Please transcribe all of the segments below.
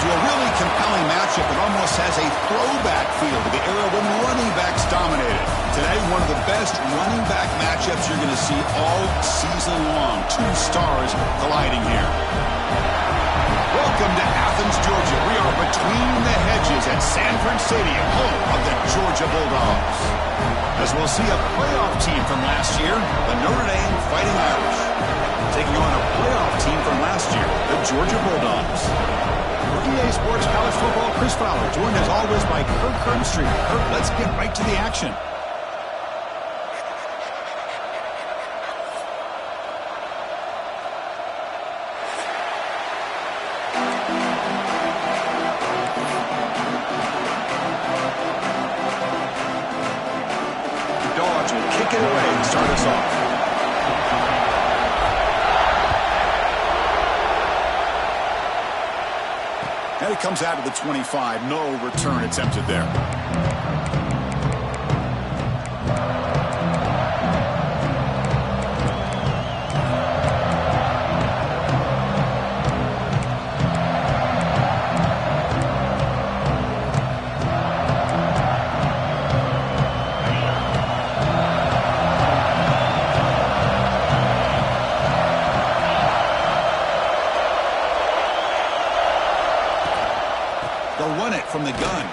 into a really compelling matchup that almost has a throwback feel to the era when running backs dominated. Today, one of the best running back matchups you're going to see all season long. Two stars colliding here. Welcome to Athens, Georgia. We are between the hedges at Sanford Stadium, home of the Georgia Bulldogs. As we'll see a playoff team from last year, the Notre Dame Fighting Irish, taking on a playoff team from last year, the Georgia Bulldogs. For EA Sports College Football, Chris Fowler, joined as always by Kirk Herbstreit. Kirk, let's get right to the action. Dogs will kick it away and start us off. And it comes out to the 25. No return attempted there. They'll run it from the gun.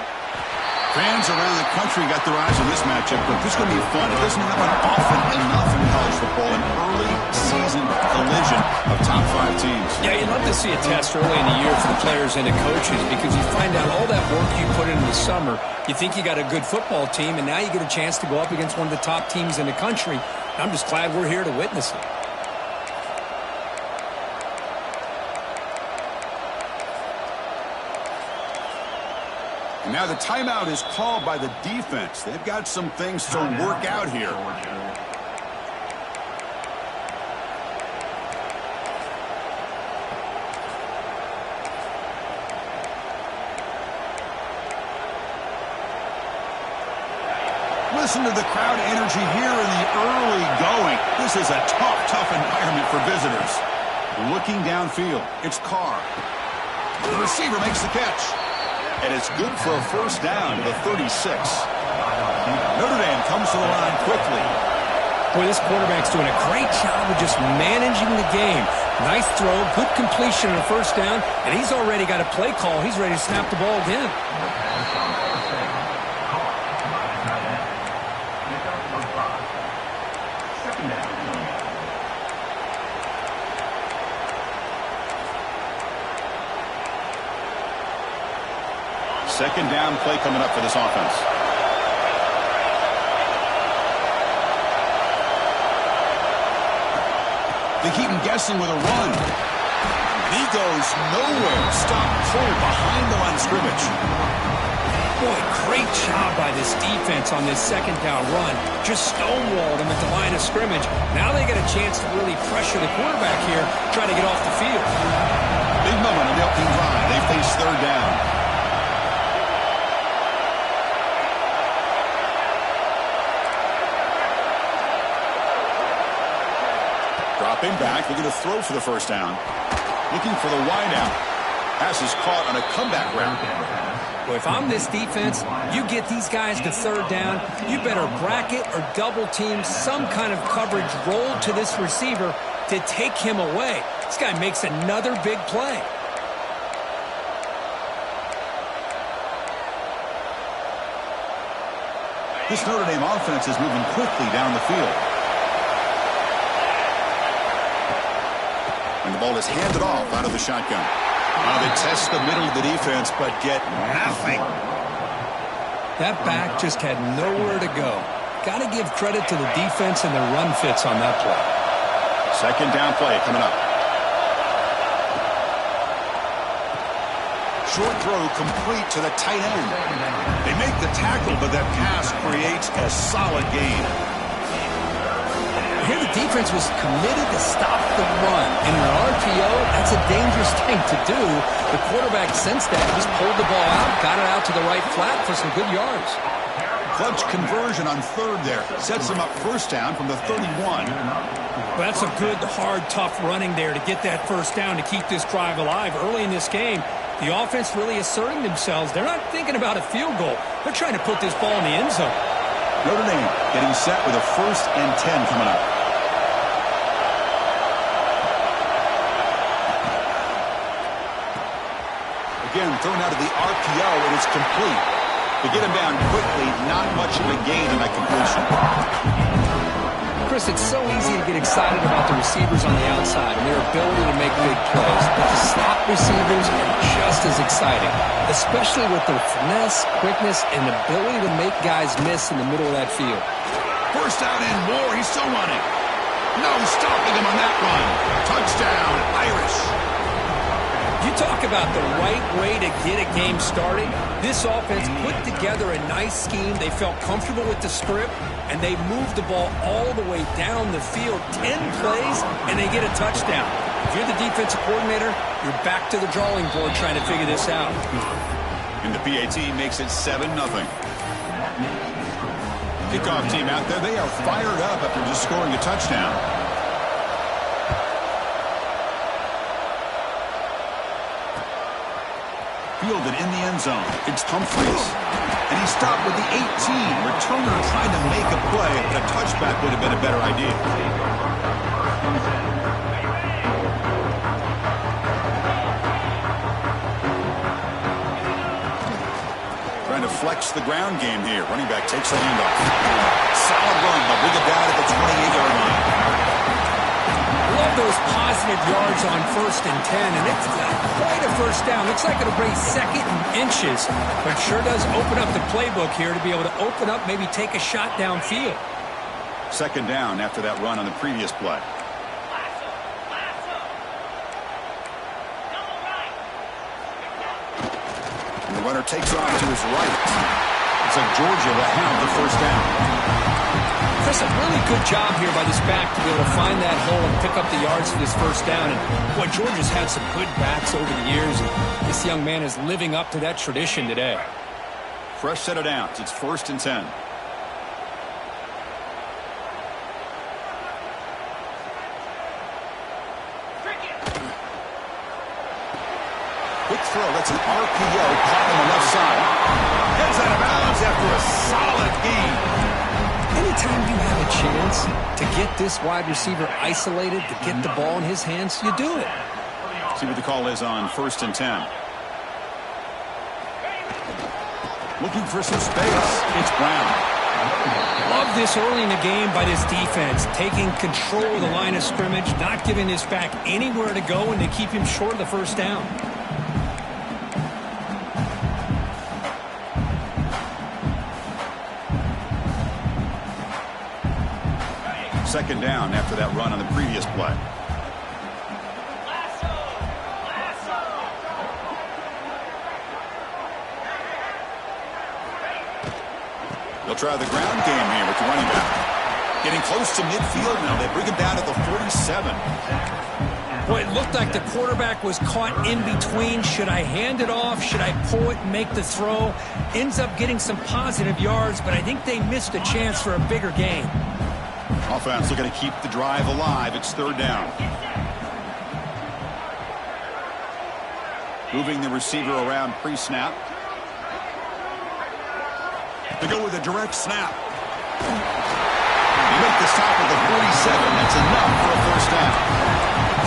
Fans around the country got their eyes on this matchup, but this is going to be fun. It doesn't happen often enough in college football, an early season collision of top 5 teams. Yeah, you'd love to see a test early in the year for the players and the coaches because you find out all that work you put in the summer. You think you got a good football team, and now you get a chance to go up against one of the top teams in the country. I'm just glad we're here to witness it. And now the timeout is called by the defense. They've got some things to work out here. Listen to the crowd energy here in the early going. This is a tough environment for visitors. Looking downfield, it's Carr. The receiver makes the catch. And it's good for a first down to the 36. Notre Dame comes to the line quickly. Boy, this quarterback's doing a great job of just managing the game. Nice throw, good completion on a first down, and he's already got a play call. He's ready to snap the ball again. Second down play coming up for this offense. They keep him guessing with a run. He goes nowhere. Stop pull behind the line of scrimmage. Boy, great job by this defense on this second down run. Just stonewalled him at the line of scrimmage. Now they get a chance to really pressure the quarterback here, try to get off the field. Big moment on the opening drive. They face third down. Dropping back, looking to throw for the first down. Looking for the wideout. Pass is caught on a comeback route. Well, if I'm this defense, you get these guys to third down, you better bracket or double team some kind of coverage roll to this receiver to take him away. This guy makes another big play. This Notre Dame offense is moving quickly down the field. And the ball is handed off out of the shotgun. They test the middle of the defense, but get nothing. That back just had nowhere to go. Got to give credit to the defense and their run fits on that play. Second down play coming up. Short throw complete to the tight end. They make the tackle, but that pass creates a solid gain. Here the defense was committed to stop the run. In an RPO, that's a dangerous thing to do. The quarterback sensed that, just pulled the ball out, got it out to the right flat for some good yards. Clutch conversion on third there. Sets him up first down from the 31. Well, that's a good, hard, tough running there to get that first down to keep this drive alive. Early in this game, The offense really asserting themselves. They're not thinking about a field goal. They're trying to put this ball in the end zone. Notre Dame getting set with a 1st and 10 coming up. Again, thrown out of the RPO, and it's complete. To get him down quickly, not much of a gain in that completion. Chris, it's so easy to get excited about the receivers on the outside and their ability to make big plays. But the slot receivers are just as exciting, especially with their finesse, quickness, and ability to make guys miss in the middle of that field. First down and more. He's still running. No stopping him on that run. Touchdown, Irish. You talk about the right way to get a game started. This offense put together a nice scheme. They felt comfortable with the script, and they moved the ball all the way down the field. 10 plays, and they get a touchdown. If you're the defensive coordinator, you're back to the drawing board trying to figure this out. And the PAT makes it 7-0. Kickoff team out there, they are fired up after just scoring a touchdown. Fielded in the end zone. It's Humphreys. And he stopped with the 18. Returner trying to make a play, but a touchback would have been a better idea. Trying to flex the ground game here. Running back takes the handoff. Solid run. They'll bring it down at the 28-yard line. Love those positive yards on 1st and 10, and it's not quite a first down. Looks like it'll bring 2nd and inches, but sure does open up the playbook here to be able to open up, maybe take a shot downfield. 2nd down after that run on the previous play. And the runner takes off to his right. It's like Georgia will have the 1st down. Chris, a really good job here by this back to be able to find that hole and pick up the yards for this 1st down. And boy, Georgia's had some good backs over the years, and this young man is living up to that tradition today. Fresh set of downs. It's 1st and 10. Quick throw. That's an RPO caught on the left side. Heads out of bounds after a solid gain. Anytime you have a chance to get this wide receiver isolated, to get the ball in his hands, you do it. See what the call is on 1st and 10. Looking for some space. It's Brown. Love this early in the game by this defense, taking control of the line of scrimmage, not giving this back anywhere to go, and to keep him short of the 1st down. 2nd down after that run on the previous play. They'll try the ground game here with the running back. Getting close to midfield now. They bring him down at the 47. Boy, it looked like the quarterback was caught in between. Should I hand it off? Should I pull it and make the throw? Ends up getting some positive yards, but I think they missed a chance for a bigger gain. Offense looking to keep the drive alive. It's 3rd down. Moving the receiver around pre-snap. To go with a direct snap. You make the stop at the 47. That's enough for a 1st down.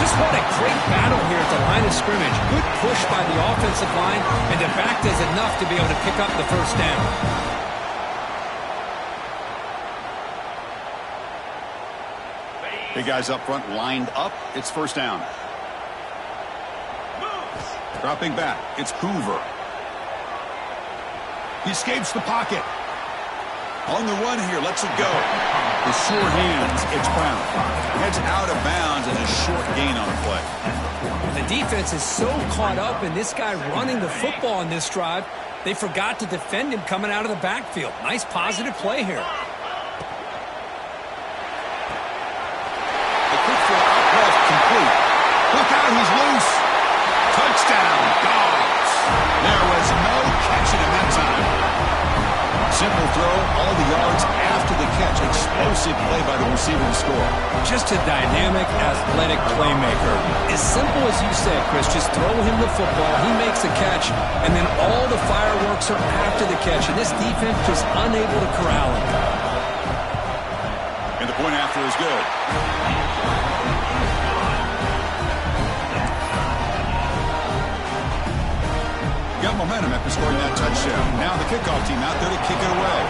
Just what a great battle here at the line of scrimmage. Good push by the offensive line, and the back does enough to be able to pick up the 1st down. Big guys up front lined up. It's 1st down. Dropping back. It's Hoover. He escapes the pocket. On the run here. Lets it go. The short hands. It's Brown. Heads out of bounds and a short gain on the play. The defense is so caught up in this guy running the football on this drive, they forgot to defend him coming out of the backfield. Nice positive play here. Complete. Look out, he's loose. Touchdown, Dogs. There was no catching him that time. Simple throw, all the yards after the catch. Explosive impressive play by the receiver to score. Just a dynamic, athletic playmaker. As simple as you said, Chris, just throw him the football, he makes the catch, and then all the fireworks are after the catch, and this defense just unable to corral him. And the point after is good. Got momentum after scoring that touchdown. Now the kickoff team out there to kick it away.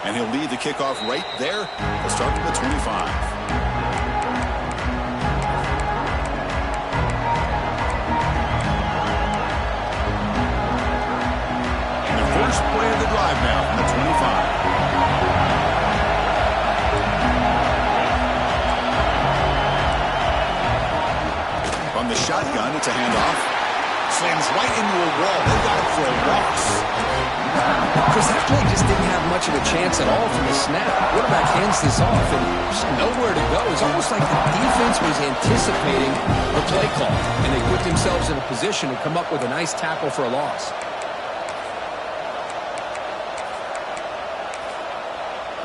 And he'll lead the kickoff right there. He'll start to the 25. And the first play of the drive now from the 25. From the shotgun, it's a handoff. Slams right into a wall. They got it for a loss. Chris, that play just didn't have much of a chance at all from the snap. Quarterback hands this off, and there's nowhere to go. It's almost like the defense was anticipating the play call, and they put themselves in a position to come up with a nice tackle for a loss.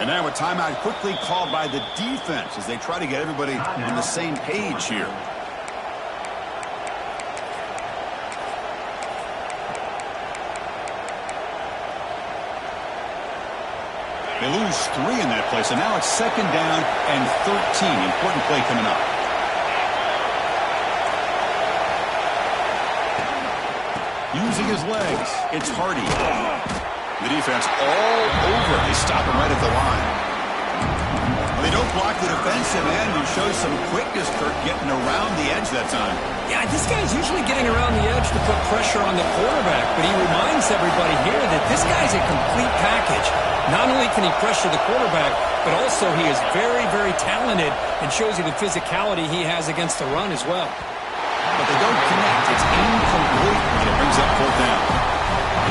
And now a timeout quickly called by the defense as they try to get everybody on the same page here. They lose 3 in that play, so now it's 2nd down and 13. Important play coming up. Using his legs, it's Hardy. The defense all over. They stop him right at the line. Well, they don't block the defensive end and show some quickness, Kirk, getting around the edge that time. Yeah, this guy's usually getting around the edge to put pressure on the quarterback, but he reminds everybody here that this guy's a complete package. Not only can he pressure the quarterback, but also he is very, very talented and shows you the physicality he has against the run as well. But they don't connect. It's incomplete, and it brings up 4th down.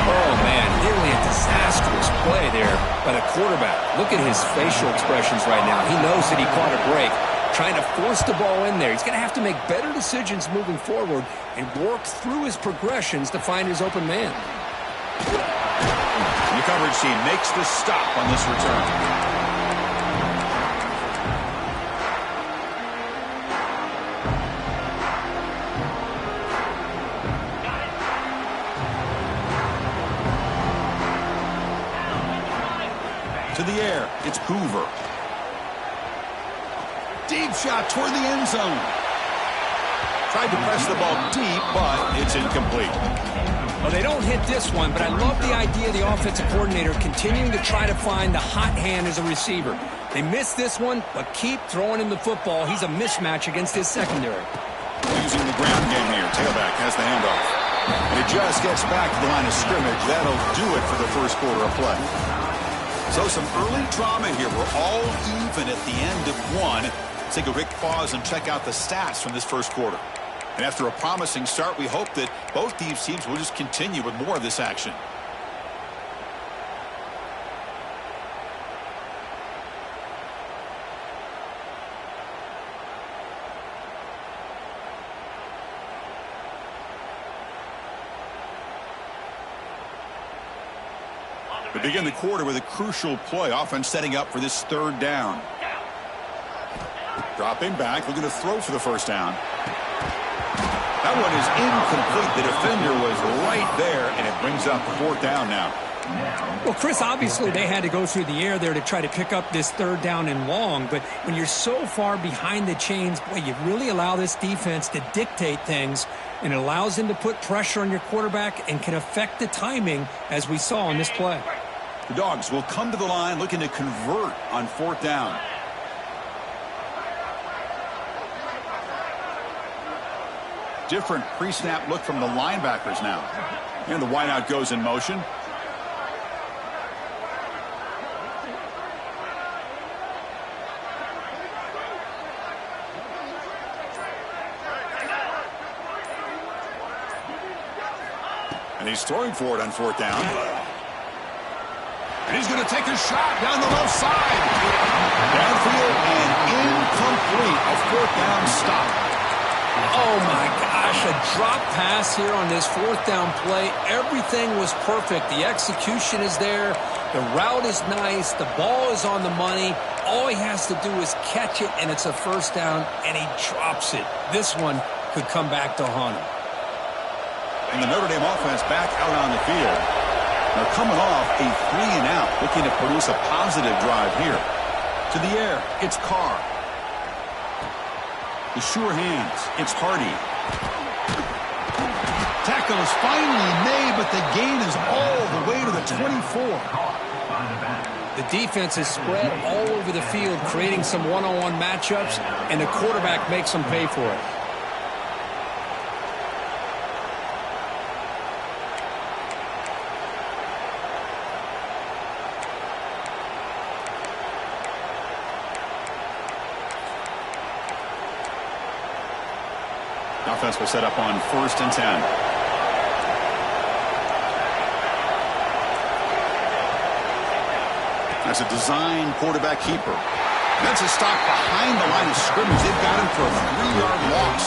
Oh, man, nearly a disastrous play there by the quarterback. Look at his facial expressions right now. He knows that he caught a break, trying to force the ball in there. He's going to have to make better decisions moving forward and work through his progressions to find his open man. The coverage team makes the stop on this return. To the air, it's Hoover. Deep shot toward the end zone. Tried to press the ball deep, but it's incomplete. Well, they don't hit this one, but I love the idea of the offensive coordinator continuing to try to find the hot hand as a receiver. They missed this one, but keep throwing him the football. He's a mismatch against his secondary. Using the ground game here. Tailback has the handoff. And it just gets back to the line of scrimmage. That'll do it for the first quarter of play. So some early drama here. We're all even at the end of one. Let's take a quick pause and check out the stats from this first quarter. And after a promising start, we hope that both these teams will just continue with more of this action. We begin the quarter with a crucial play. Offense setting up for this 3rd down. Dropping back, looking to throw for the first down. That one is incomplete. The defender was right there, and it brings up 4th down now. Well, Chris, obviously they had to go through the air there to try to pick up this 3rd down and long, but when you're so far behind the chains, boy, you really allow this defense to dictate things, and it allows them to put pressure on your quarterback and can affect the timing, as we saw on this play. The Dogs will come to the line looking to convert on 4th down. Different pre-snap look from the linebackers now. And the wideout goes in motion. And he's throwing for it on 4th down. And he's going to take a shot down the left side. Downfield and incomplete. A 4th down stop. Oh, my gosh, a drop pass here on this fourth down play. Everything was perfect. The execution is there. The route is nice. The ball is on the money. All he has to do is catch it, and it's a first down, and he drops it. This one could come back to haunt him. And the Notre Dame offense back out on the field. They're coming off a 3-and-out, looking to produce a positive drive here. To the air, it's Carr. The sure hands, it's Hardy. Tackle is finally made, but the gain is all the way to the 24. The defense is spread all over the field, creating some one-on-one matchups, and the quarterback makes them pay for it. Offense will set up on 1st and 10. That's a design quarterback keeper. That's a stop behind the line of scrimmage. They've got him for a 3-yard loss.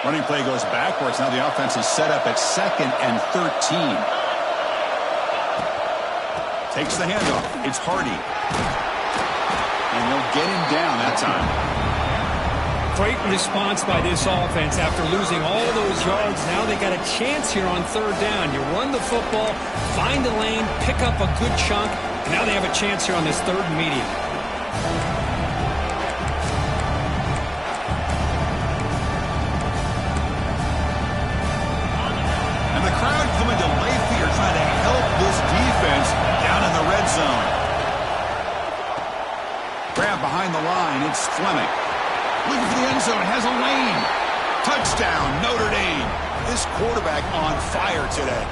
Running play goes backwards. Now the offense is set up at 2nd and 13. Takes the handoff. It's Hardy. And they'll get him down that time. Great response by this offense after losing all those yards. Now they got a chance here on 3rd down. You run the football, find the lane, pick up a good chunk. And now they have a chance here on this 3rd and medium. Coming to Layfield trying to help this defense down in the red zone. Grab behind the line. It's Fleming. Looking for the end zone. Has a lane. Touchdown, Notre Dame. This quarterback on fire today.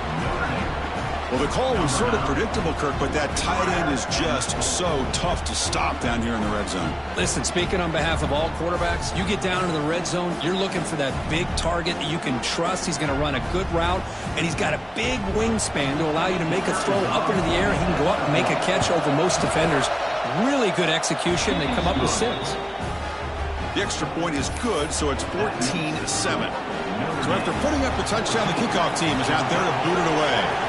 Well, the call was sort of predictable, Kirk, but that tight end is just so tough to stop down here in the red zone. Listen, speaking on behalf of all quarterbacks, you get down into the red zone, you're looking for that big target that you can trust. He's going to run a good route, and he's got a big wingspan to allow you to make a throw up into the air. He can go up and make a catch over most defenders. Really good execution. They come up with 6. The extra point is good, so it's 14-7. So after putting up the touchdown, the kickoff team is out there to boot it away.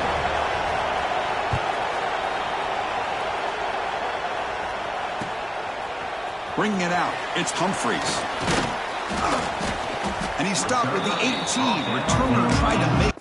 Bringing it out, it's Humphreys. And he stopped with the 18. Returner tried to make...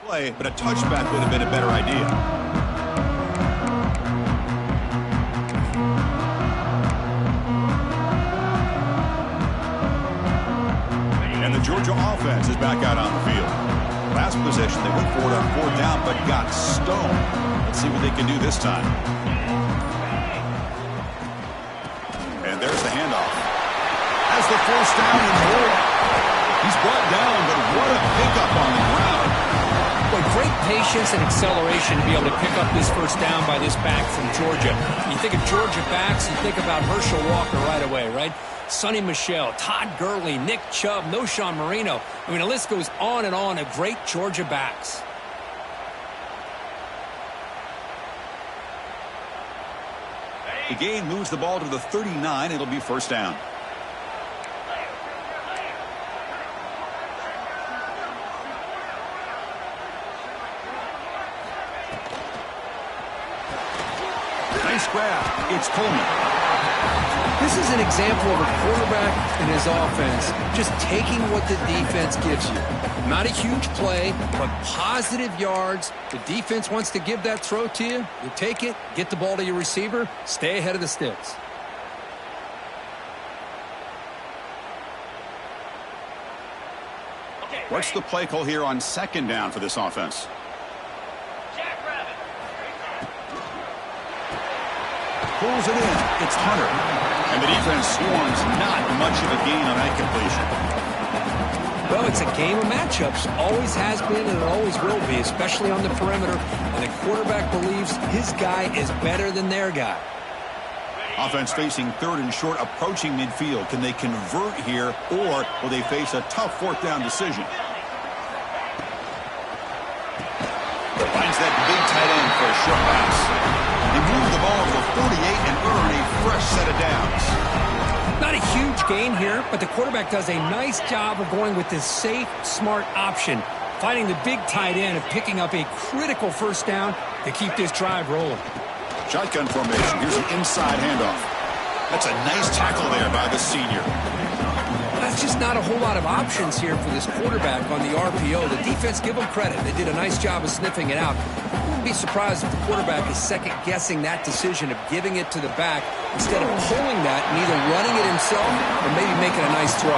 play, but a touchback would have been a better idea. And the Georgia offense is back out on the field. Last possession, they went for it on 4th down, but got stoned. Let's see what they can do this time. And there's the handoff. Has the 1st down and more. He's brought down, but what a pickup on the ground. Boy, great patience and acceleration to be able to pick up this 1st down by this back from Georgia. You think of Georgia backs, you think about Herschel Walker right away, right? Sonny Michel, Todd Gurley, Nick Chubb, Noshawn Marino. I mean, the list goes on and on of great Georgia backs. The gain moves the ball to the 39. It'll be 1st down. Nice grab. It's Coleman. This is an example of a quarterback and his offense just taking what the defense gives you. Not a huge play, but positive yards. The defense wants to give that throw to you. You take it, get the ball to your receiver, stay ahead of the sticks. What's the play call here on second down for this offense? Pulls it in. It's Hunter. And the defense swarms. Not much of a gain on that completion. Well, it's a game of matchups. Always has been and it always will be, especially on the perimeter. And the quarterback believes his guy is better than their guy. Offense facing third and short, approaching midfield. Can they convert here, or will they face a tough fourth down decision? Finds that big tight end for a short pass. They move the ball to the 48 and earn a fresh set of downs. Not a huge gain here, but the quarterback does a nice job of going with this safe, smart option, finding the big tight end and picking up a critical first down to keep this drive rolling. Shotgun formation. Here's an inside handoff. That's a nice tackle there by the senior. That's just not a whole lot of options here for this quarterback on the RPO. The defense, give them credit. They did a nice job of sniffing it out. I wouldn't be surprised if the quarterback is second-guessing that decision of giving it to the back instead of pulling that and either running it himself or maybe making a nice throw.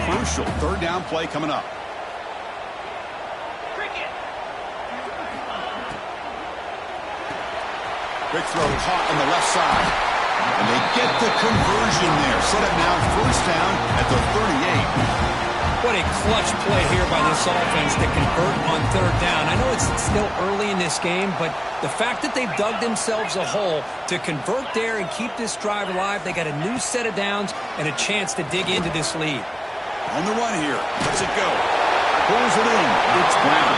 Crucial third down play coming up. Big throw caught on the left side. And they get the conversion there. Set up now first down at the 38. What a clutch play here by this offense to convert on third down. I know it's still early in this game, but the fact that they've dug themselves a hole to convert there and keep this drive alive, they got a new set of downs and a chance to dig into this lead. On the run here. Lets it go. Pulls it in. It's Brown.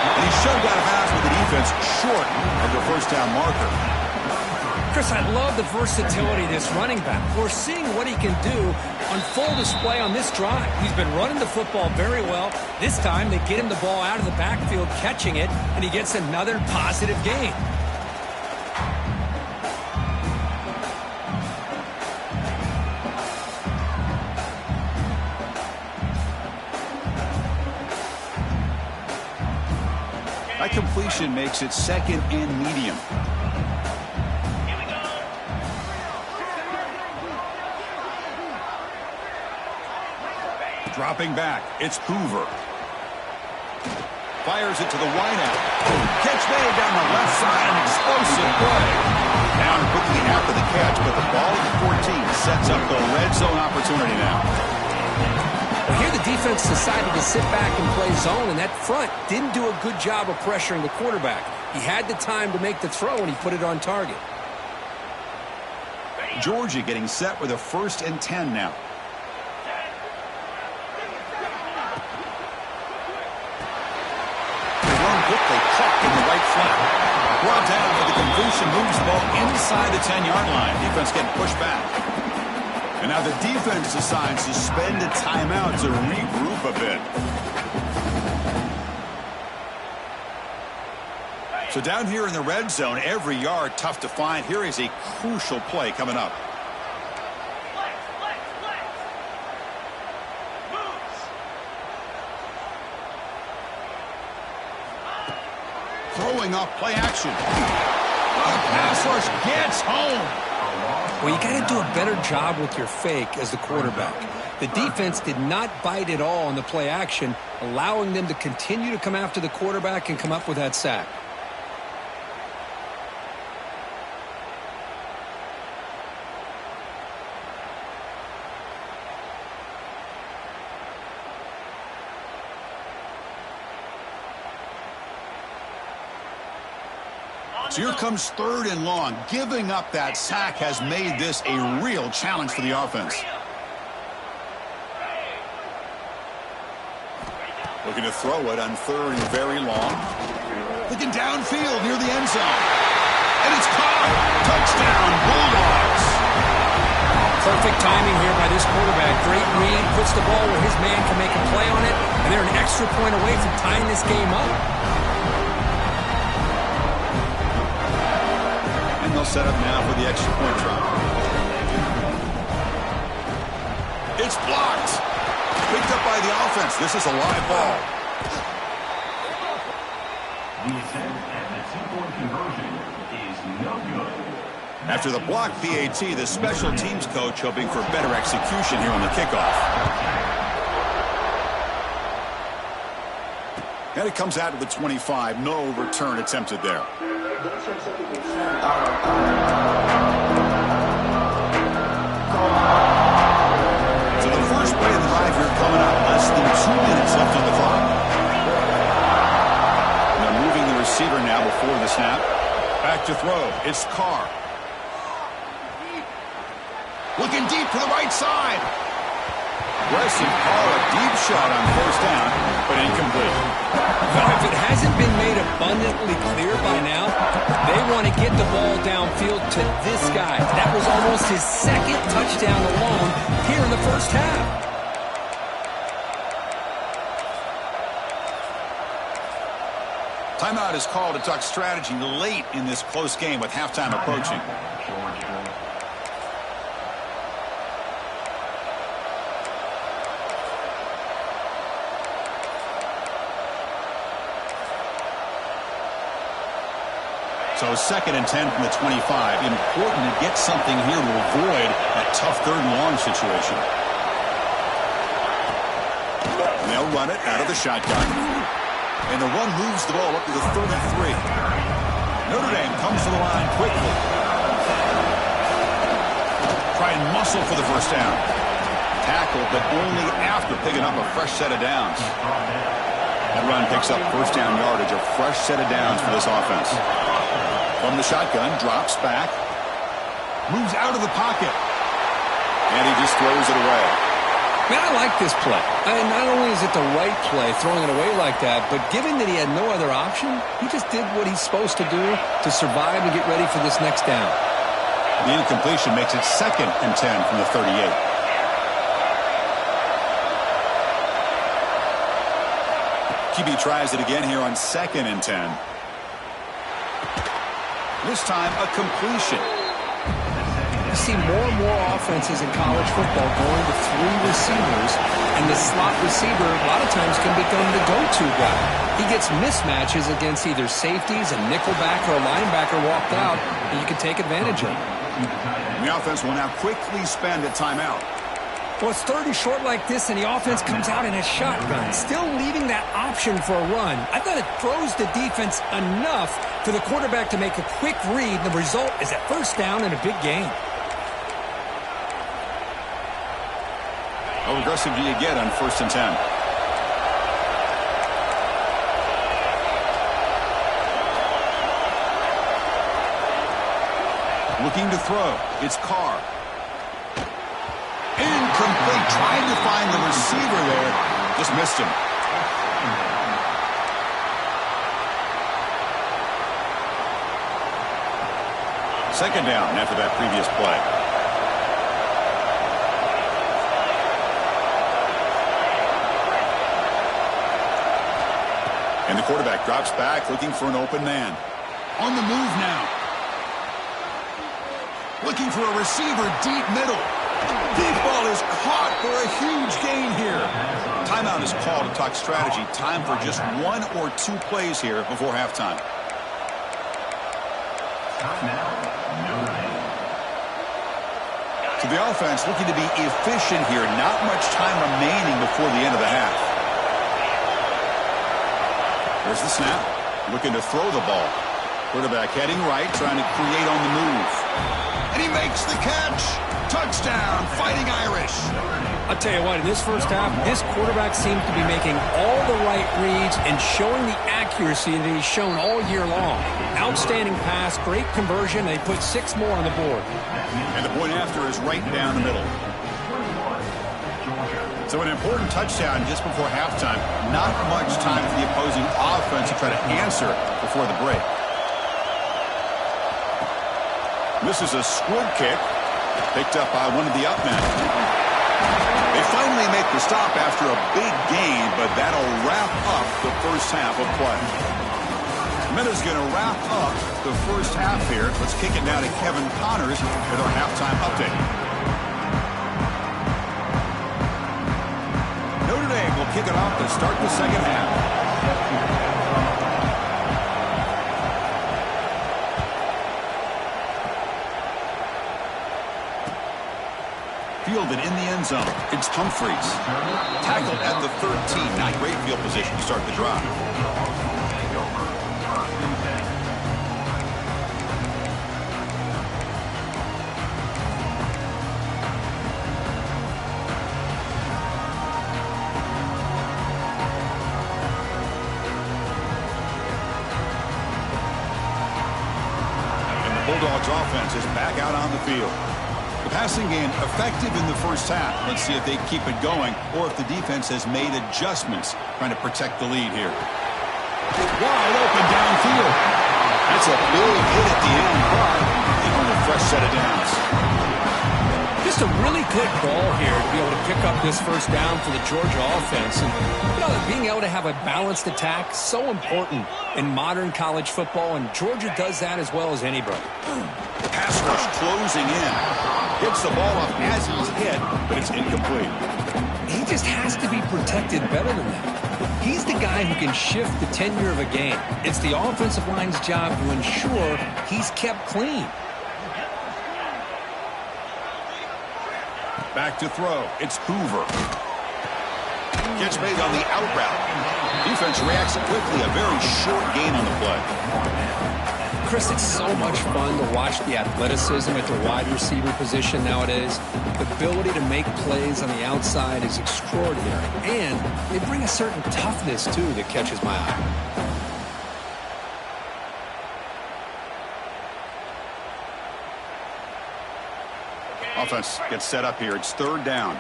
And he shoved out of bounds with the defense short of the first down marker. Chris, I love the versatility of this running back. We're seeing what he can do on full display on this drive. He's been running the football very well. This time they get him the ball out of the backfield, catching it, and he gets another positive gain. That completion makes it second and medium. Dropping back, it's Hoover. Fires it to the wideout. Catch made down the left side, an explosive play. Down quickly after the catch, but the ball at the 14 sets up the red zone opportunity now. Well, here the defense decided to sit back and play zone, and that front didn't do a good job of pressuring the quarterback. He had the time to make the throw, and he put it on target. Georgia getting set with a 1st and 10 now. Quickly caught in the right flat. Brought down for the completion, moves the ball inside the 10-yard line. Defense getting pushed back. And now the defense decides to spend a timeout to regroup a bit. So down here in the red zone, every yard tough to find. Here is a crucial play coming up. Throwing off play action. The pass rush gets home. Well, you got to do a better job with your fake as the quarterback. The defense did not bite at all on the play action, allowing them to continue to come after the quarterback and come up with that sack. So here comes 3rd and long. Giving up that sack has made this a real challenge for the offense. Looking to throw it on 3rd and very long. Looking downfield near the end zone. And it's caught. Touchdown, Bulldogs. Perfect timing here by this quarterback. Great read, puts the ball where his man can make a play on it, and they're an extra point away from tying this game up. And they'll set up now for the extra point try. It's blocked. Picked up by the offense. This is a live ball. The attempt at the two-point conversion is no good. After the blocked PAT, the special teams coach hoping for better execution here on the kickoff. And it comes out to the 25. No return attempted there. So the first play of the drive here coming up. Less than 2 minutes left on the clock. They're moving the receiver now before the snap. Back to throw. It's Carr. Looking deep to the right side. Aggressive call, a deep shot on first down, but incomplete. Well, if it hasn't been made abundantly clear by now, they want to get the ball downfield to this guy. That was almost his second touchdown alone here in the first half. Timeout is called to talk strategy late in this close game with halftime approaching. So 2nd and 10 from the 25. Important to get something here to avoid that tough 3rd and long situation. And they'll run it out of the shotgun. And the run moves the ball up to the 33. Notre Dame comes to the line quickly. Try and muscle for the first down. Tackled, but only after picking up a fresh set of downs. That run picks up first down yardage, a fresh set of downs for this offense. From the shotgun, drops back, moves out of the pocket, and he just throws it away. Man, I like this play. And not only is it the right play, throwing it away like that, but given that he had no other option, he just did what he's supposed to do to survive and get ready for this next down. The incompletion makes it 2nd and 10 from the 38. QB tries it again here on 2nd and 10. This time, a completion. You see more and more offenses in college football going to 3 receivers, and the slot receiver a lot of times can become the go-to guy. He gets mismatches against either safeties, a nickelback, or a linebacker walked out, and you can take advantage of it. The offense will now quickly spend a timeout. Well, it's 3rd and short like this, and the offense comes out in a shotgun, still leaving that option for a run. I thought it throws the defense enough for the quarterback to make a quick read. The result is a first down and a big gain. How aggressive do you get on 1st and 10? Looking to throw. It's Carr. Incomplete. Trying to find the receiver there. Just missed him. Second down after that previous play. And the quarterback drops back looking for an open man. On the move now. Looking for a receiver deep middle. Deep ball is caught for a huge gain here. Timeout is called to talk strategy. Time for just 1 or 2 plays here before halftime. So the offense looking to be efficient here. Not much time remaining before the end of the half. There's the snap. Looking to throw the ball. Quarterback heading right, trying to create on the move. And he makes the catch. Touchdown, Fighting Irish. I'll tell you what, in this first half, this quarterback seems to be making all the right reads and showing the accuracy that he's shown all year long. Outstanding pass, great conversion. They put 6 more on the board. And the point after is right down the middle. So an important touchdown just before halftime. Not much time for the opposing offense to try to answer before the break. This is a squib kick. Picked up by one of the up men. They finally make the stop after a big gain, but that'll wrap up the first half of play. Minutes going to wrap up the first half here. Let's kick it now to Kevin Connors with our halftime update. Notre Dame will kick it off to start the second half. Fielded in the end zone. It's Humphreys. Tackled at the 13. Not great field position to start the drive. And the Bulldogs offense is back out on the field. The passing game effective in the first half. Let's see if they keep it going or if the defense has made adjustments trying to protect the lead here. Wide open downfield. That's a big hit at the end, but they earn a fresh set of downs. Just a really good ball here to be able to pick up this first down for the Georgia offense. And being able to have a balanced attack, so important in modern college football, and Georgia does that as well as anybody. Pass rush closing in. Gets the ball up as he's hit, but it's incomplete. He just has to be protected better than that. He's the guy who can shift the tenure of a game. It's the offensive line's job to ensure he's kept clean. Back to throw. It's Hoover. Gets made on the out route. Defense reacts quickly. A very short gain on the play. Chris, it's so much fun to watch the athleticism at the wide receiver position nowadays. The ability to make plays on the outside is extraordinary. And they bring a certain toughness, too, that catches my eye. Offense gets set up here. It's third down.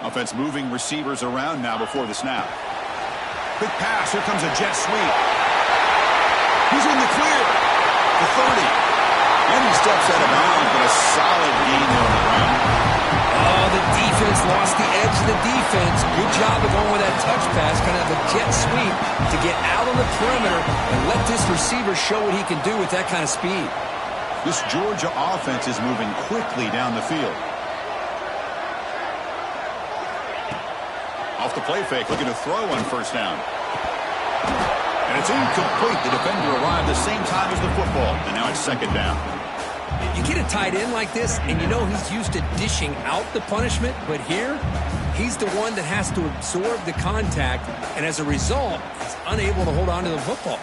Offense moving receivers around now before the snap. Quick pass. Here comes a jet sweep. He's in the clear. The 30. And he steps out of bounds, but a solid gain there on the ground. Oh, the defense lost the edge of the defense. Good job of going with that touch pass, kind of a jet sweep to get out on the perimeter and let this receiver show what he can do with that kind of speed. This Georgia offense is moving quickly down the field. Off the play fake, looking to throw on first down. And it's incomplete. The defender arrived the same time as the football, and now it's second down. You get a tight end like this, and you know he's used to dishing out the punishment, but here, he's the one that has to absorb the contact, and as a result, he's unable to hold on to the football.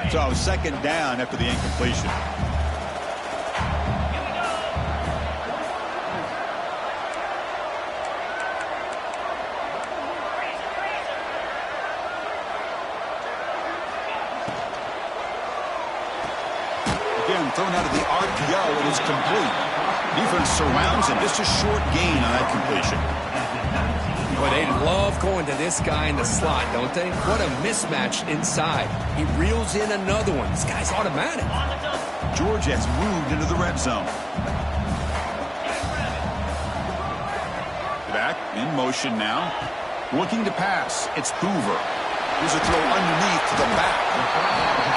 So second down after the incompletion. Thrown out of the RPO, it is complete. Defense surrounds him. Just a short gain on that completion. Boy, they love going to this guy in the slot, don't they? What a mismatch inside. He reels in another one. This guy's automatic. Georgia has moved into the red zone. Back in motion now. Looking to pass. It's Hoover. Here's a throw underneath to the back.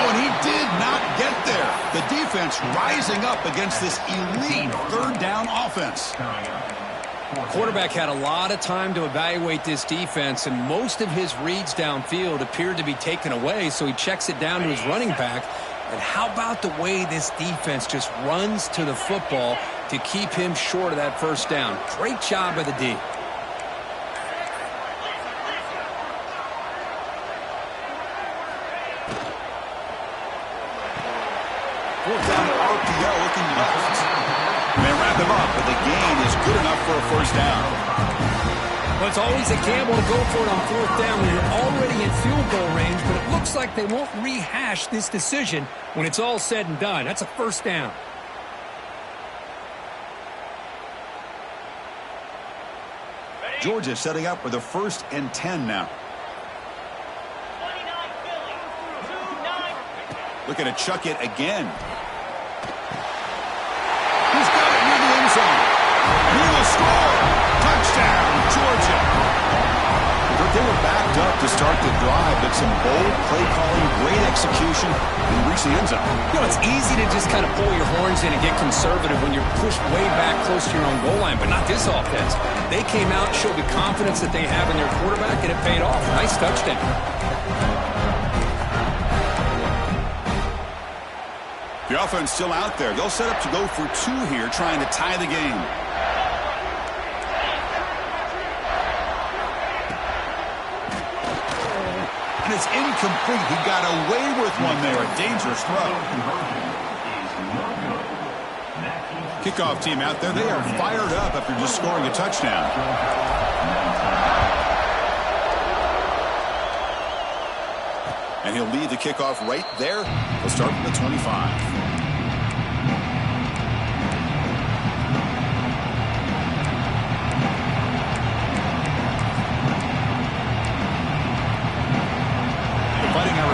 Oh, and he did not get there. The defense rising up against this elite third down offense. Quarterback had a lot of time to evaluate this defense, and most of his reads downfield appeared to be taken away, so he checks it down to his running back. And how about the way this defense just runs to the football to keep him short of that first down? Great job by the D. Down to RPO, looking left. They wrap him up, but the gain is good enough for a first down. Well, it's always a gamble to go for it on fourth down when you're already in field goal range, but it looks like they won't rehash this decision when it's all said and done. That's a first down. Georgia setting up with a 1st and 10 now. Looking to chuck it again. He's got it near the end zone. He will score. Touchdown, Georgia. They were backed up to start the drive, but some bold play calling, great execution, and reach the end zone. You know, it's easy to just kind of pull your horns in and get conservative when you're pushed way back close to your own goal line, but not this offense. They came out, showed the confidence that they have in their quarterback, and it paid off. Nice touchdown. The offense still out there. They'll set up to go for 2 here, trying to tie the game. And it's incomplete. He got away with one there. A dangerous throw. Kickoff team out there. They are fired up after just scoring a touchdown. And he'll lead the kickoff right there. He'll start from the 25.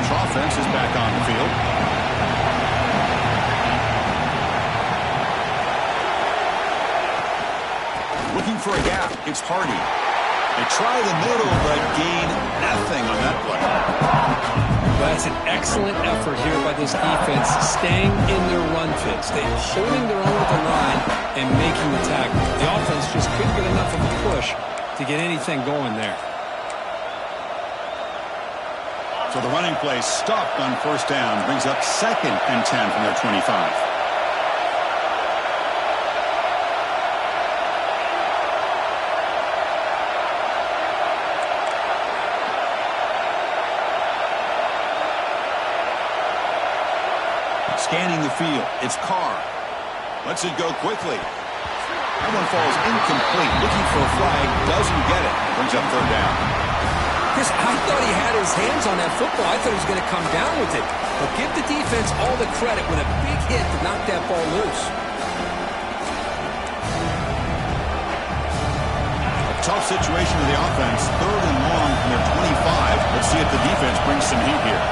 Offense is back on the field. Looking for a gap. It's Hardy. They try the middle, but gain nothing on that play. Well, that's an excellent effort here by this defense, staying in their run fits. They're holding their own at the line and making the tackle. The offense just couldn't get enough of a push to get anything going there. So the running play stopped on 1st down. Brings up 2nd and 10 from their 25. Scanning the field. It's Carr. Lets it go quickly. That one falls incomplete. Looking for a flag. Doesn't get it. Brings up 3rd down. Chris, I thought he had his hands on that football. I thought he was going to come down with it. But give the defense all the credit with a big hit to knock that ball loose. A tough situation for the offense. 3rd and long from their 25. Let's see if the defense brings some heat here.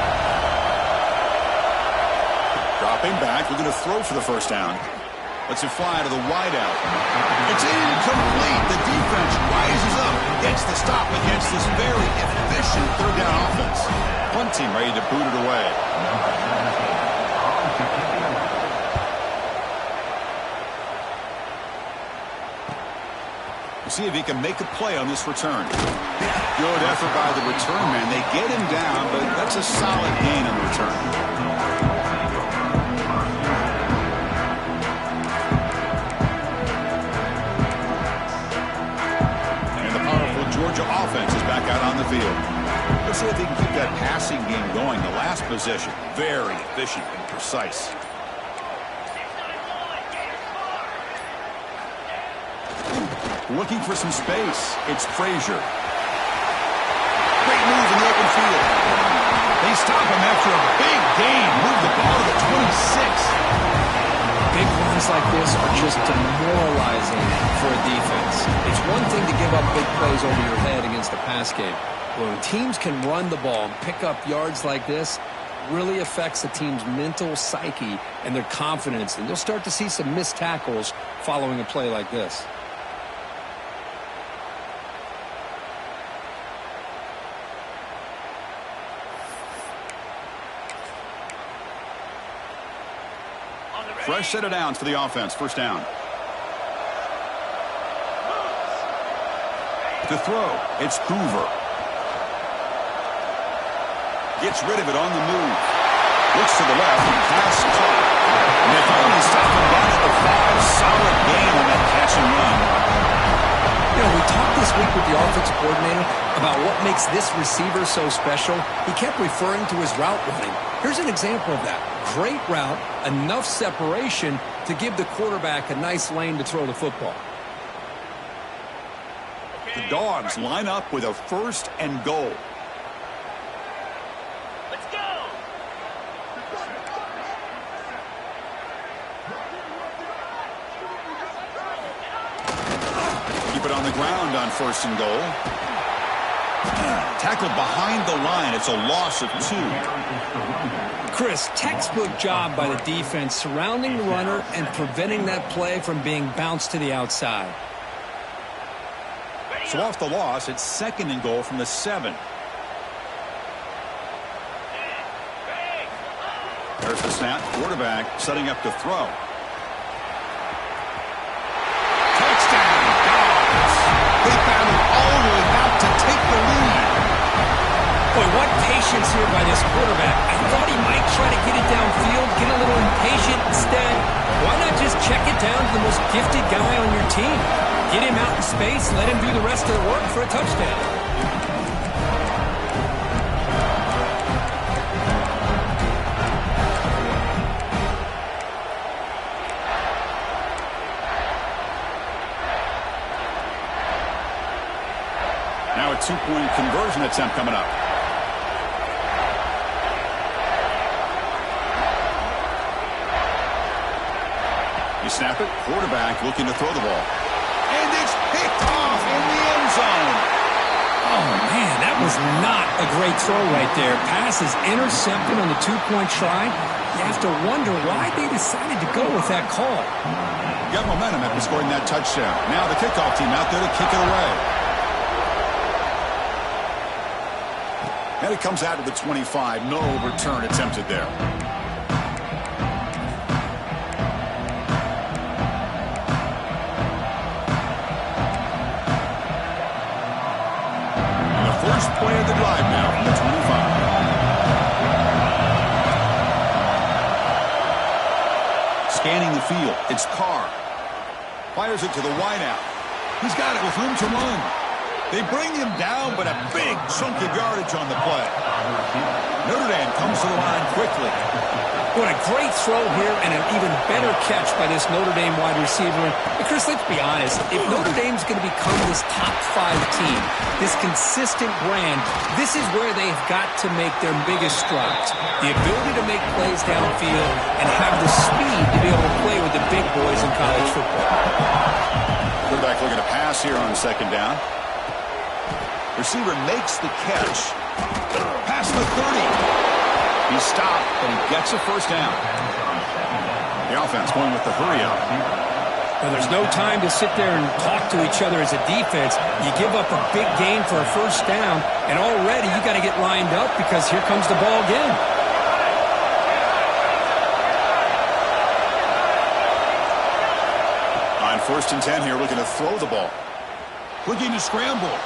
Dropping back. We're going to throw for the 1st down. Lets it fly to the wideout. It's incomplete. The defense rises up, gets the stop against this very efficient 3rd down offense. One team ready to boot it away. We'll see if he can make a play on this return. Good effort by the return man. They get him down, but that's a solid gain on the return. Georgia offense is back out on the field. Let's see if they can keep that passing game going. The last possession, very efficient and precise. Looking for some space. It's Frazier. Great move in the open field. They stop him after a big gain. Move the ball to the 26. Big runs like this are just demoralizing for a defense. It's one thing to give up big plays over your head against the pass game. But when teams can run the ball and pick up yards like this, it really affects the team's mental psyche and their confidence. And you'll start to see some missed tackles following a play like this. Fresh set of downs for the offense. 1st down. To throw, it's Hoover. Gets rid of it on the move. Looks to the left. Pass caught. And they finally stop him down at the 5. Solid gain on that catch and run. You know, we talked this week with the offensive coordinator about what makes this receiver so special. He kept referring to his route running. Here's an example of that. Great route, enough separation to give the quarterback a nice lane to throw the football. The Dogs line up with a 1st and goal. Let's go! Keep it on the ground on 1st and goal. Tackled behind the line. It's a loss of 2. Chris, textbook job by the defense surrounding the runner and preventing that play from being bounced to the outside. So off the loss, it's 2nd and goal from the 7. There's the snap. Quarterback setting up to throw. Touchdown, Dogs. They battled all the way back to take the lead. Boy, what patience here by this quarterback. I thought he might try to get it downfield, get a little impatient. Instead, why not just check it down to the most gifted guy on your team? Get him out in space, let him do the rest of the work for a touchdown. Now a 2-point conversion attempt coming up. You snap it. Quarterback looking to throw the ball. And it's picked off in the end zone. Oh, man, that was not a great throw right there. Pass is intercepted on the 2-point try. You have to wonder why they decided to go with that call. Got momentum after scoring that touchdown. Now the kickoff team out there to kick it away. And it comes out to the 25. No return attempted there. And the first play of the drive now from the 25. Scanning the field. It's Carr. Fires it to the wideout. He's got it with room to run. They bring him down, but a big chunk of yardage on the play. Notre Dame comes to the line quickly. What a great throw here and an even better catch by this Notre Dame wide receiver. And Chris, let's be honest. If Notre Dame's going to become this top 5 team, this consistent brand, this is where they've got to make their biggest strides. The ability to make plays downfield and have the speed to be able to play with the big boys in college football. Quarterback looking to pass here on 2nd down. Receiver makes the catch. Past the 30. He stopped, but he gets a first down. The offense going with the hurry-up. Well, there's no time to sit there and talk to each other as a defense. You give up a big gain for a first down, and already you got to get lined up because here comes the ball again. On 1st and 10 here, looking to throw the ball. Looking to scramble.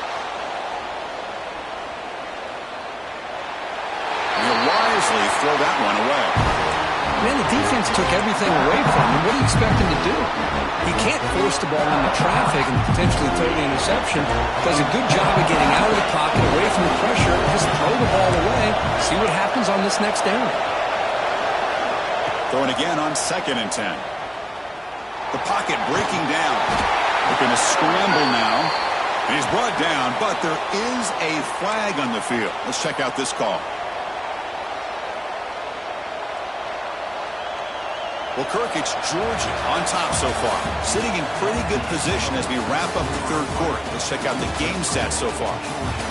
Wisely throw that one away. Man, the defense took everything away from him. What do you expect him to do? He can't force the ball into traffic and potentially throw the interception. Does a good job of getting out of the pocket, away from the pressure, just throw the ball away, see what happens on this next down. Throwing again on 2nd and 10. The pocket breaking down. Looking to scramble now. And he's brought down, but there is a flag on the field. Let's check out this call. Well, Kirk, it's Georgia on top so far. Sitting in pretty good position as we wrap up the 3rd quarter. Let's check out the game stats so far.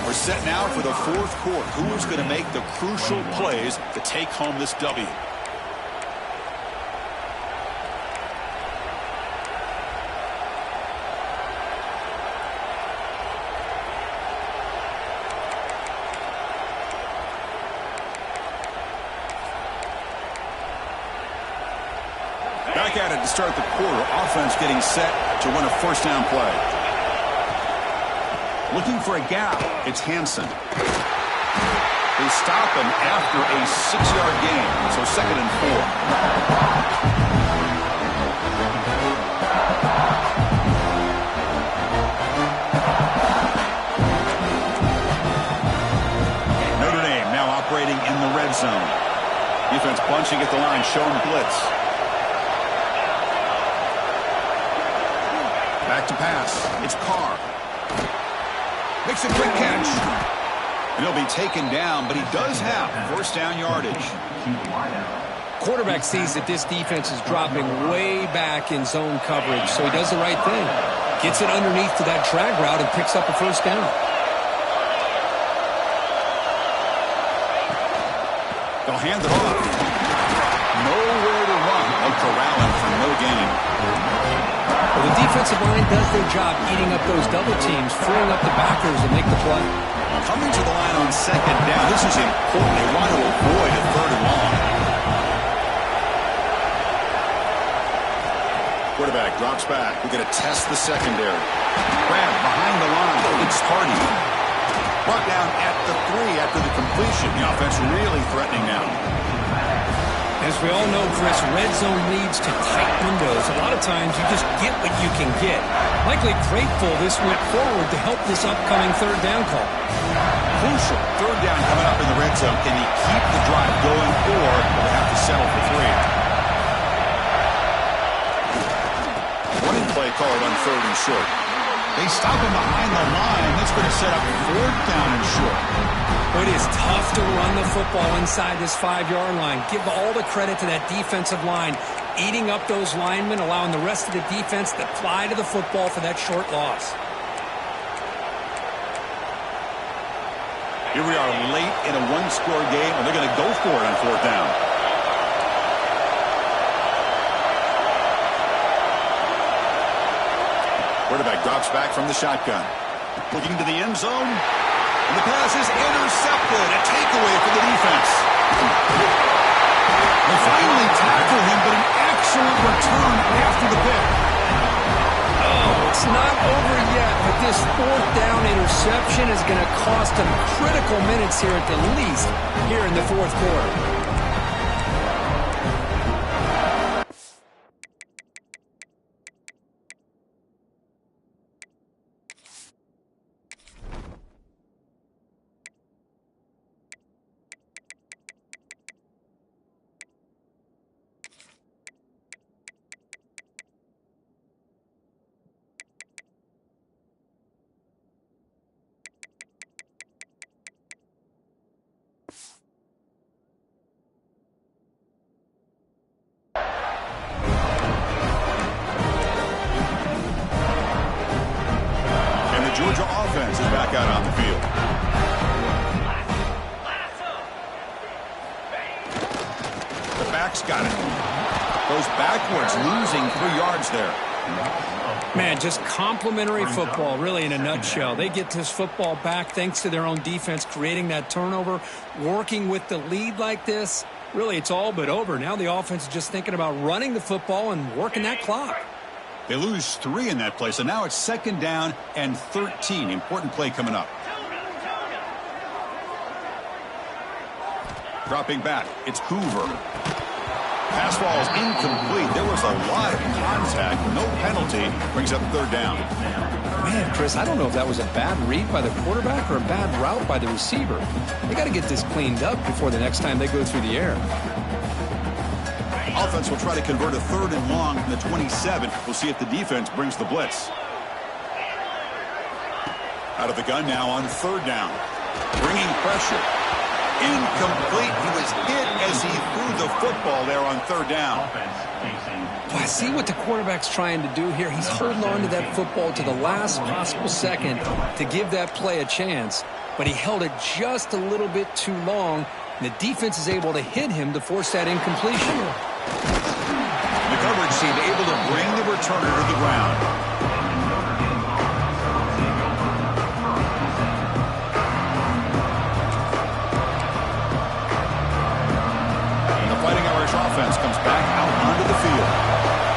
We're set now for the 4th quarter. Who is going to make the crucial plays to take home this W? Back at it to start the quarter. Offense getting set to run a first down play. Looking for a gap. It's Hansen. They stop him after a 6-yard gain. So 2nd and 4. Notre Dame now operating in the red zone. Defense bunching at the line, showing blitz. Back to pass. It's Carr. Makes a quick catch. And he'll be taken down, but he does have first down yardage. Quarterback sees that this defense is dropping way back in zone coverage, so he does the right thing. Gets it underneath to that drag route and picks up a first down. They'll hand it off. Nowhere to run. They'll corral him for no gain. Well, the defensive line does their job eating up those double teams, freeing up the backers to make the play. Coming to the line on second down. This is important. They want to avoid a third and long. Quarterback drops back. We're going to test the secondary. Grab behind the line. It's Hardy. Brought down at the 3 after the completion. The offense really threatening now. As we all know, Chris, red zone leads to tight windows. A lot of times you just get what you can get. Likely grateful this went forward to help this upcoming third down call. Crucial. Third down coming up in the red zone. Can he keep the drive going, or will they have to settle for 3? Running play called on third and short. They stop him behind the line. That's going to set up fourth down and short. It is tough to run the football inside this 5-yard line. Give all the credit to that defensive line, eating up those linemen, allowing the rest of the defense to fly to the football for that short loss. Here we are late in a one-score game, and they're going to go for it on fourth down. Quarterback drops back from the shotgun. Looking to the end zone. And the pass is intercepted. A takeaway for the defense. They finally tackle him, but an excellent return after the pick. Oh, it's not over yet, but this fourth down interception is going to cost them critical minutes here at the least here in the fourth quarter. Georgia offense is back out on the field. The back's got it. Goes backwards, losing 3 yards there. Man, just complimentary football, really, in a nutshell. They get this football back thanks to their own defense, creating that turnover, working with the lead like this. Really, it's all but over. Now the offense is just thinking about running the football and working that clock. They lose 3 in that play, so now it's second down and 13. Important play coming up. Dropping back, it's Hoover. Pass ball is incomplete. There was a lot of contact, no penalty. Brings up third down. Man, Chris, I don't know if that was a bad read by the quarterback or a bad route by the receiver. They got to get this cleaned up before the next time they go through the air. Offense will try to convert a third and long from the 27. We'll see if the defense brings the blitz. Out of the gun now on third down. Bringing pressure. Incomplete. He was hit as he threw the football there on third down. Well, I see what the quarterback's trying to do here. He's holding on to that football to the last possible second to give that play a chance. But he held it just a little bit too long. And the defense is able to hit him to force that incompletion. The coverage team able to bring the returner to the ground. And the Fighting Irish offense comes back out onto the field.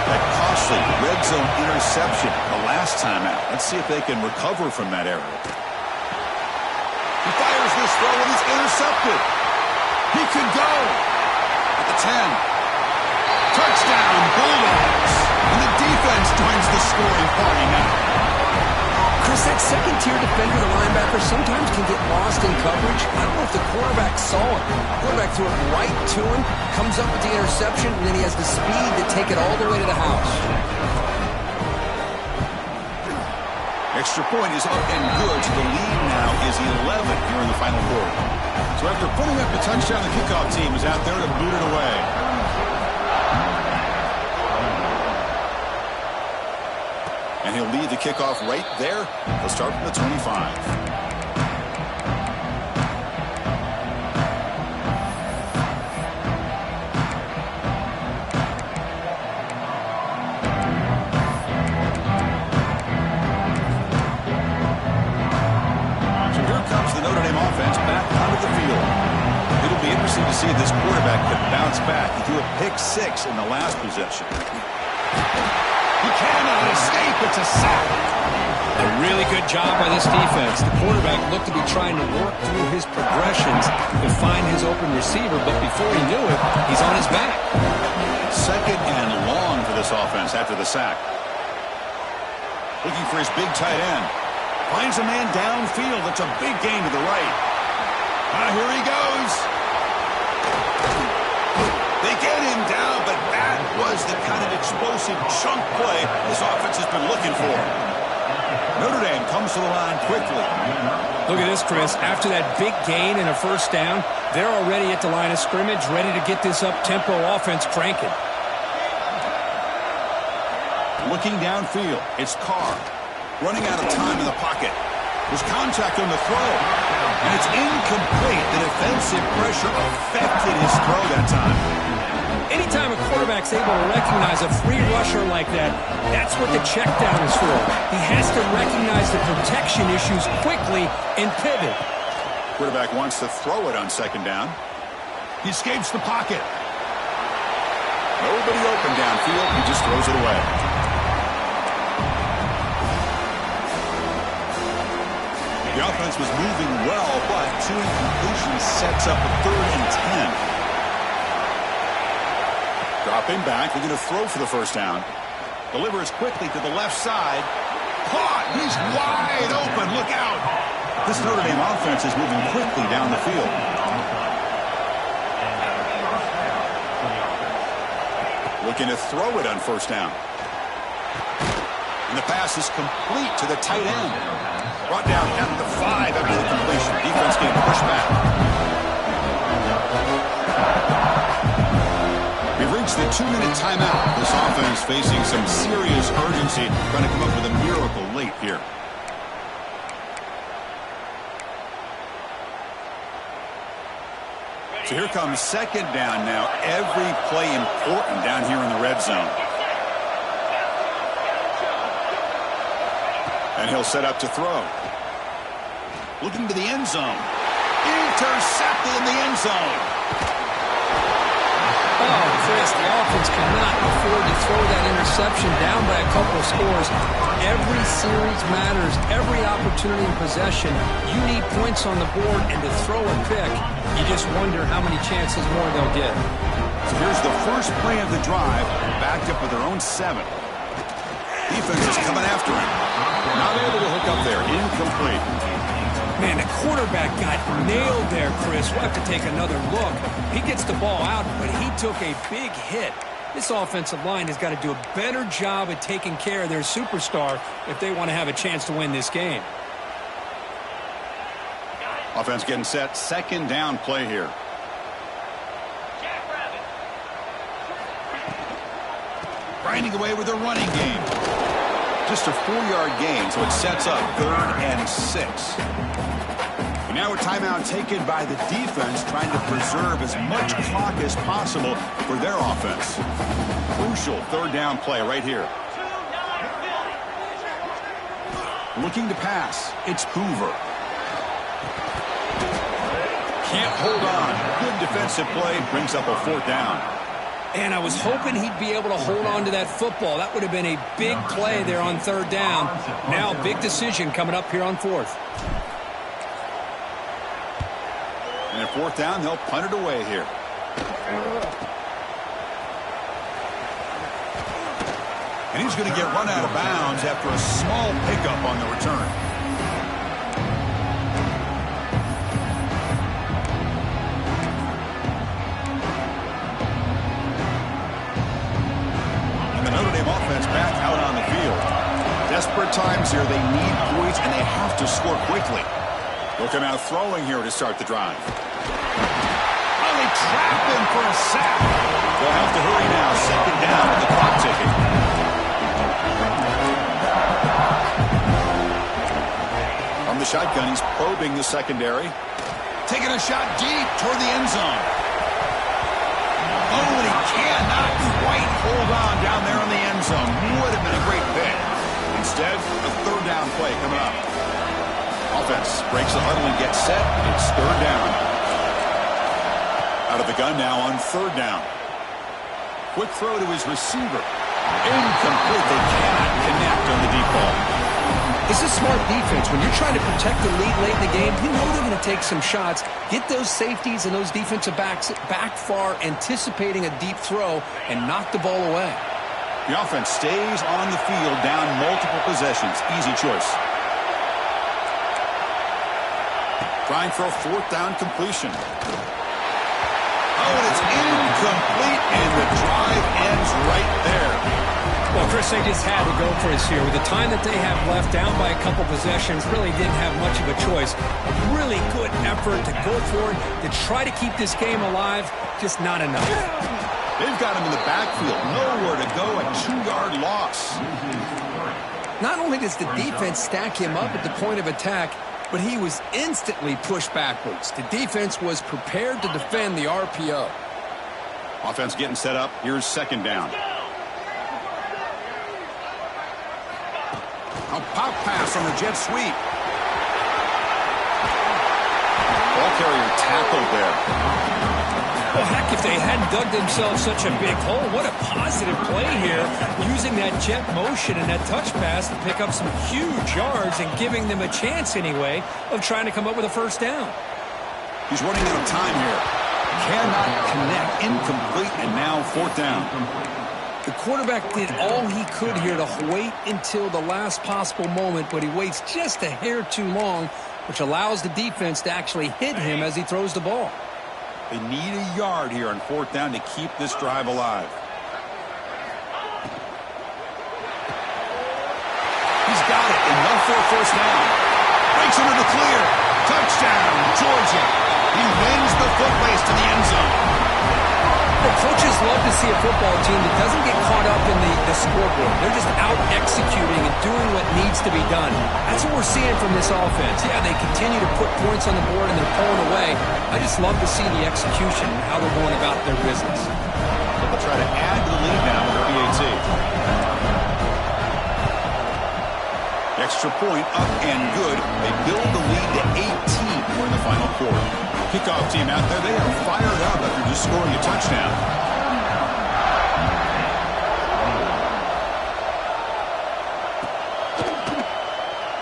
That costly red zone interception the last time out. Let's see if they can recover from that error. He fires this throw and he's intercepted. He could go at the 10. Touchdown, Bulldogs. And the defense joins the scoring party now. Chris, that second-tier defender, the linebacker, sometimes can get lost in coverage. I don't know if the quarterback saw it. The quarterback threw it right to him, comes up with the interception, and then he has the speed to take it all the way to the house. Extra point is up and good. So the lead now is 11 here in the final quarter. So after putting up the touchdown, the kickoff team is out there to boot it away. And he'll lead the kickoff right there. He'll start from the 25. Notre Dame offense back onto the field. It'll be interesting to see if this quarterback can bounce back. He threw a pick 6 in the last possession. He cannot escape. It's a sack. A really good job by this defense. The quarterback looked to be trying to work through his progressions to find his open receiver, but before he knew it, he's on his back. Second and long for this offense after the sack. Looking for his big tight end. Finds a man downfield. It's a big gain to the right. Here he goes. They get him down, but that was the kind of explosive chunk play this offense has been looking for. Notre Dame comes to the line quickly. Look at this, Chris. After that big gain and a first down, they're already at the line of scrimmage, ready to get this up-tempo offense cranking. Looking downfield, it's Carr. Running out of time in the pocket. There's contact on the throw. And it's incomplete. The defensive pressure affected his throw that time. Anytime a quarterback's able to recognize a free rusher like that, that's what the check down is for. He has to recognize the protection issues quickly and pivot. Quarterback wants to throw it on second down. He escapes the pocket. Nobody open downfield. He just throws it away. The offense was moving well, but 2 incompletions sets up a 3rd and 10. Dropping back, they're going to throw for the first down. Delivers quickly to the left side. Caught! He's wide open. Look out! This Notre Dame offense is moving quickly down the field. Looking to throw it on first down. And the pass is complete to the tight end. Brought down at the 5 after the completion. Defense getting pushed back. We've reached the 2-minute timeout. This offense facing some serious urgency, trying to come up with a miracle late here. So here comes second down now. Every play important down here in the red zone. And he'll set up to throw. Looking to the end zone. Intercepted in the end zone. Oh, Chris, the offense cannot afford to throw that interception down by a couple of scores. Every series matters. Every opportunity in possession. You need points on the board, and to throw a pick, you just wonder how many chances more they'll get. So here's the first play of the drive, backed up with their own 7. Defense is coming after him. Not able to hook up there. Incomplete. Man, the quarterback got nailed there, Chris. We'll have to take another look. He gets the ball out, but he took a big hit. This offensive line has got to do a better job at taking care of their superstar if they want to have a chance to win this game. Offense getting set. Second down play here. Grinding away with their running game. Just a 4-yard gain, so it sets up 3rd and 6. And now a timeout taken by the defense, trying to preserve as much clock as possible for their offense. Crucial 3rd down play right here. Looking to pass. It's Hoover. Can't hold on. Good defensive play. Brings up a 4th down. And I was hoping he'd be able to hold on to that football. That would have been a big play there on 3rd down. Now a big decision coming up here on 4th. And at 4th down, they'll punt it away here. And he's going to get run out of bounds after a small pickup on the return. Back out on the field. Desperate times here. They need points, and they have to score quickly. Looking out throwing here to start the drive. Oh, they trap him for a sack. They'll have to hurry now. Second down with the clock ticking. From the shotgun, he's probing the secondary. Taking a shot deep toward the end zone. Oh, and he cannot quite hold on down there in the end zone. Would have been a great pick. Instead, a third down play coming up. Offense breaks the huddle and gets set. It's third down. Out of the gun now on third down. Quick throw to his receiver. Incomplete. They cannot connect on the deep ball. This is smart defense. When you're trying to protect the lead late in the game, you know they're going to take some shots, get those safeties and those defensive backs back far, anticipating a deep throw, and knock the ball away. The offense stays on the field down multiple possessions. Easy choice. Trying for a fourth down completion. Oh, and it's incomplete, and the drive ends right there. Well, Chris, they just had to go for us here. With the time that they have left, down by a couple possessions, really didn't have much of a choice. A really good effort to go for it, to try to keep this game alive, just not enough. They've got him in the backfield. Nowhere to go, a 2-yard loss. Not only does the defense stack him up at the point of attack, but he was instantly pushed backwards. The defense was prepared to defend the RPO. Offense getting set up. Here's second down. A pop pass on the jet sweep. Ball carrier tackled there. Well, heck, if they hadn't dug themselves such a big hole, what a positive play here, using that jet motion and that touch pass to pick up some huge yards and giving them a chance anyway of trying to come up with a first down. He's running out of time here. Cannot connect. Incomplete, and now fourth down. The quarterback did all he could here to wait until the last possible moment, but he waits just a hair too long, which allows the defense to actually hit him as he throws the ball. They need a yard here on fourth down to keep this drive alive. He's got it. Enough for a first down. Breaks into the clear. Touchdown, Georgia. He wins the foot race to the end zone. The coaches love to see a football team that doesn't get caught up in the scoreboard. They're just out executing and doing what needs to be done. That's what we're seeing from this offense. Yeah, they continue to put points on the board and they're pulling away. I just love to see the execution and how they're going about their business. They'll try to add to the lead now with the PAT. Extra point up and good. They build the lead to 18 in the final quarter. Kickoff team out there, they are fired up after just scoring a touchdown.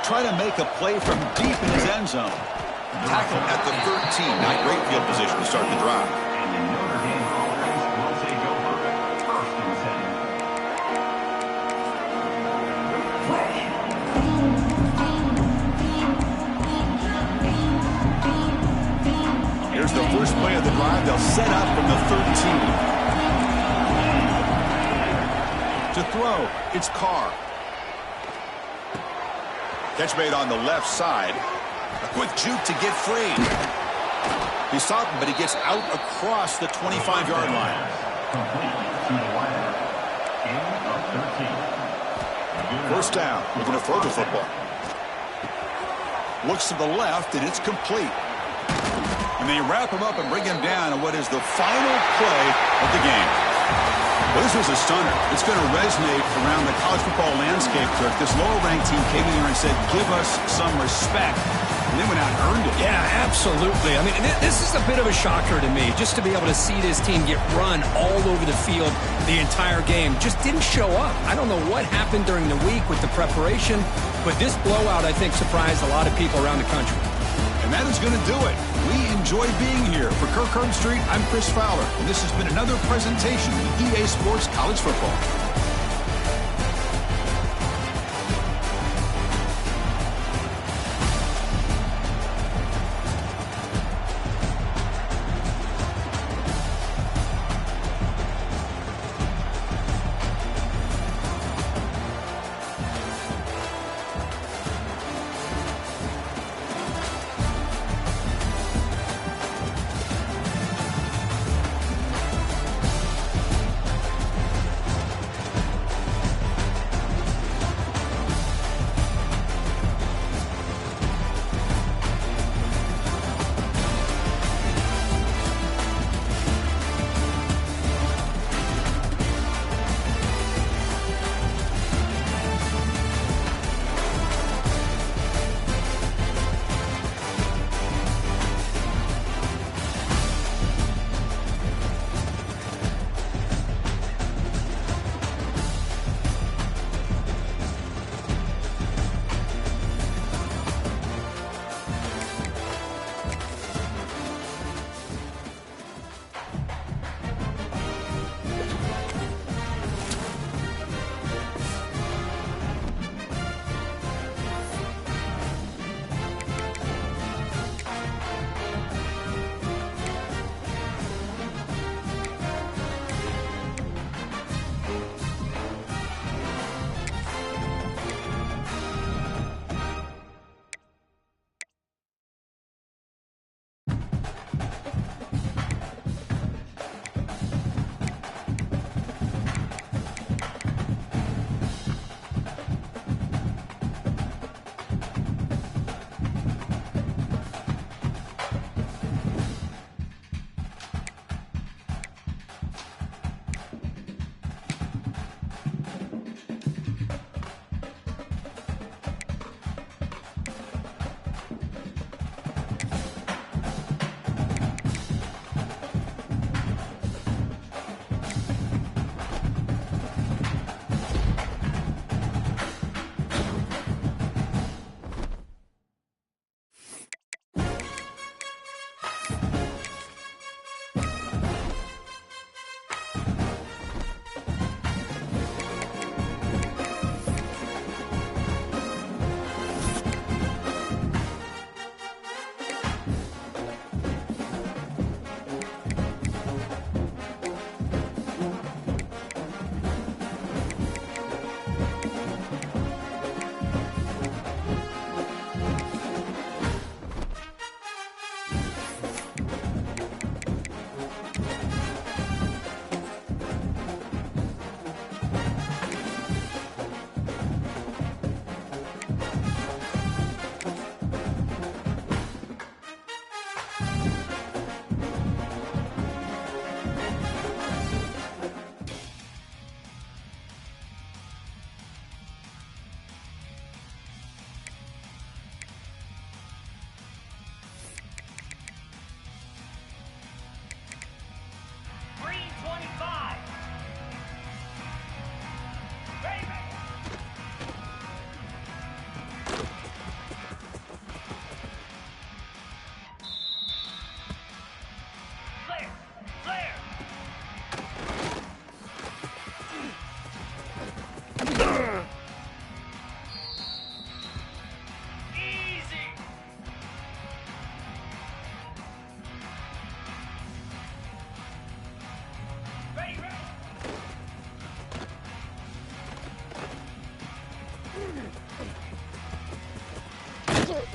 Try to make a play from deep in his end zone. Tackle at the 13. Not great field position to start the drive. And the Notre Dame offense will take over first and 7. Here's the first play of the drive. They'll set up from the 13. To throw, it's Carr. Catch made on the left side. A quick juke to get free. He's stopped, but he gets out across the 25-yard line. Complete to the wire. Gain of 13. First down. Looking to throw the football. Looks to the left, and it's complete. And they wrap him up and bring him down on what is the final play of the game. Well, this was a stunner. It's going to resonate around the college football landscape, Kirk. This lower-ranked team came in here and said, give us some respect. And they went out and earned it. Yeah, absolutely. I mean, this is a bit of a shocker to me, just to be able to see this team get run all over the field the entire game. Just didn't show up. I don't know what happened during the week with the preparation, but this blowout, I think, surprised a lot of people around the country. And that is going to do it. We enjoy being here. For Kirk Herbstreit, I'm Chris Fowler, and this has been another presentation of EA Sports College Football.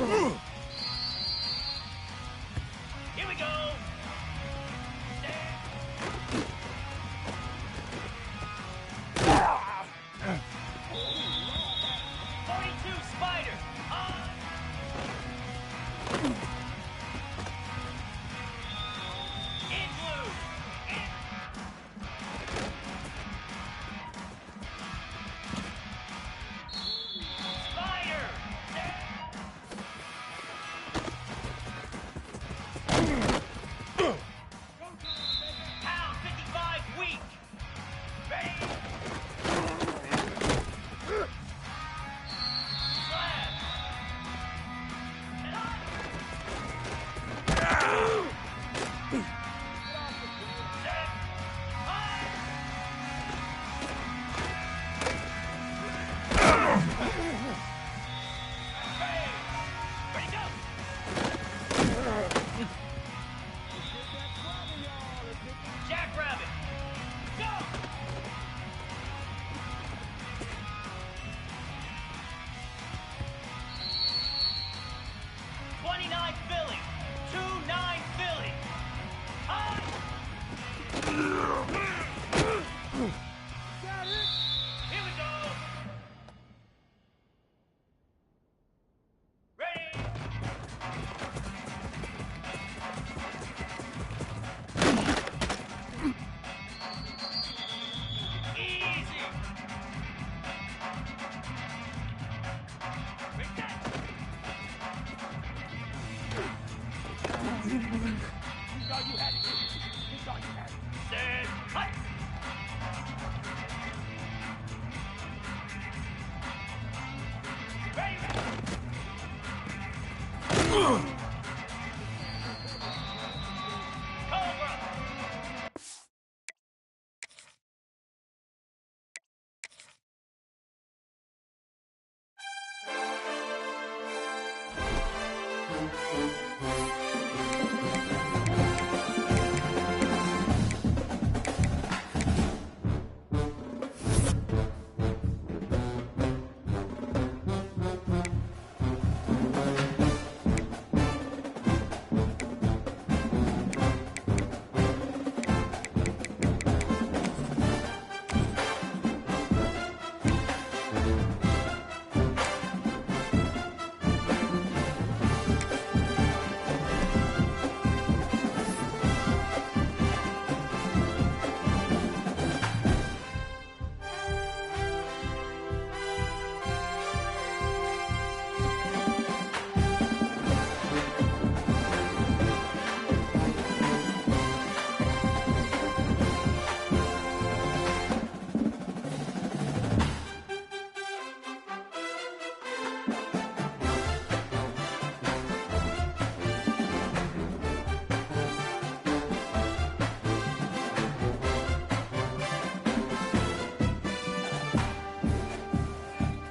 Here we go. 42 Spider. In blue. Spider. Pound 55 weak. Bang. Slab. Ready, go. Jackrabbit. Go. 29 Philly. 2-9 Philly. Here we go. Ready. Easy. Break that. Set. Cut. Ready, Cobra.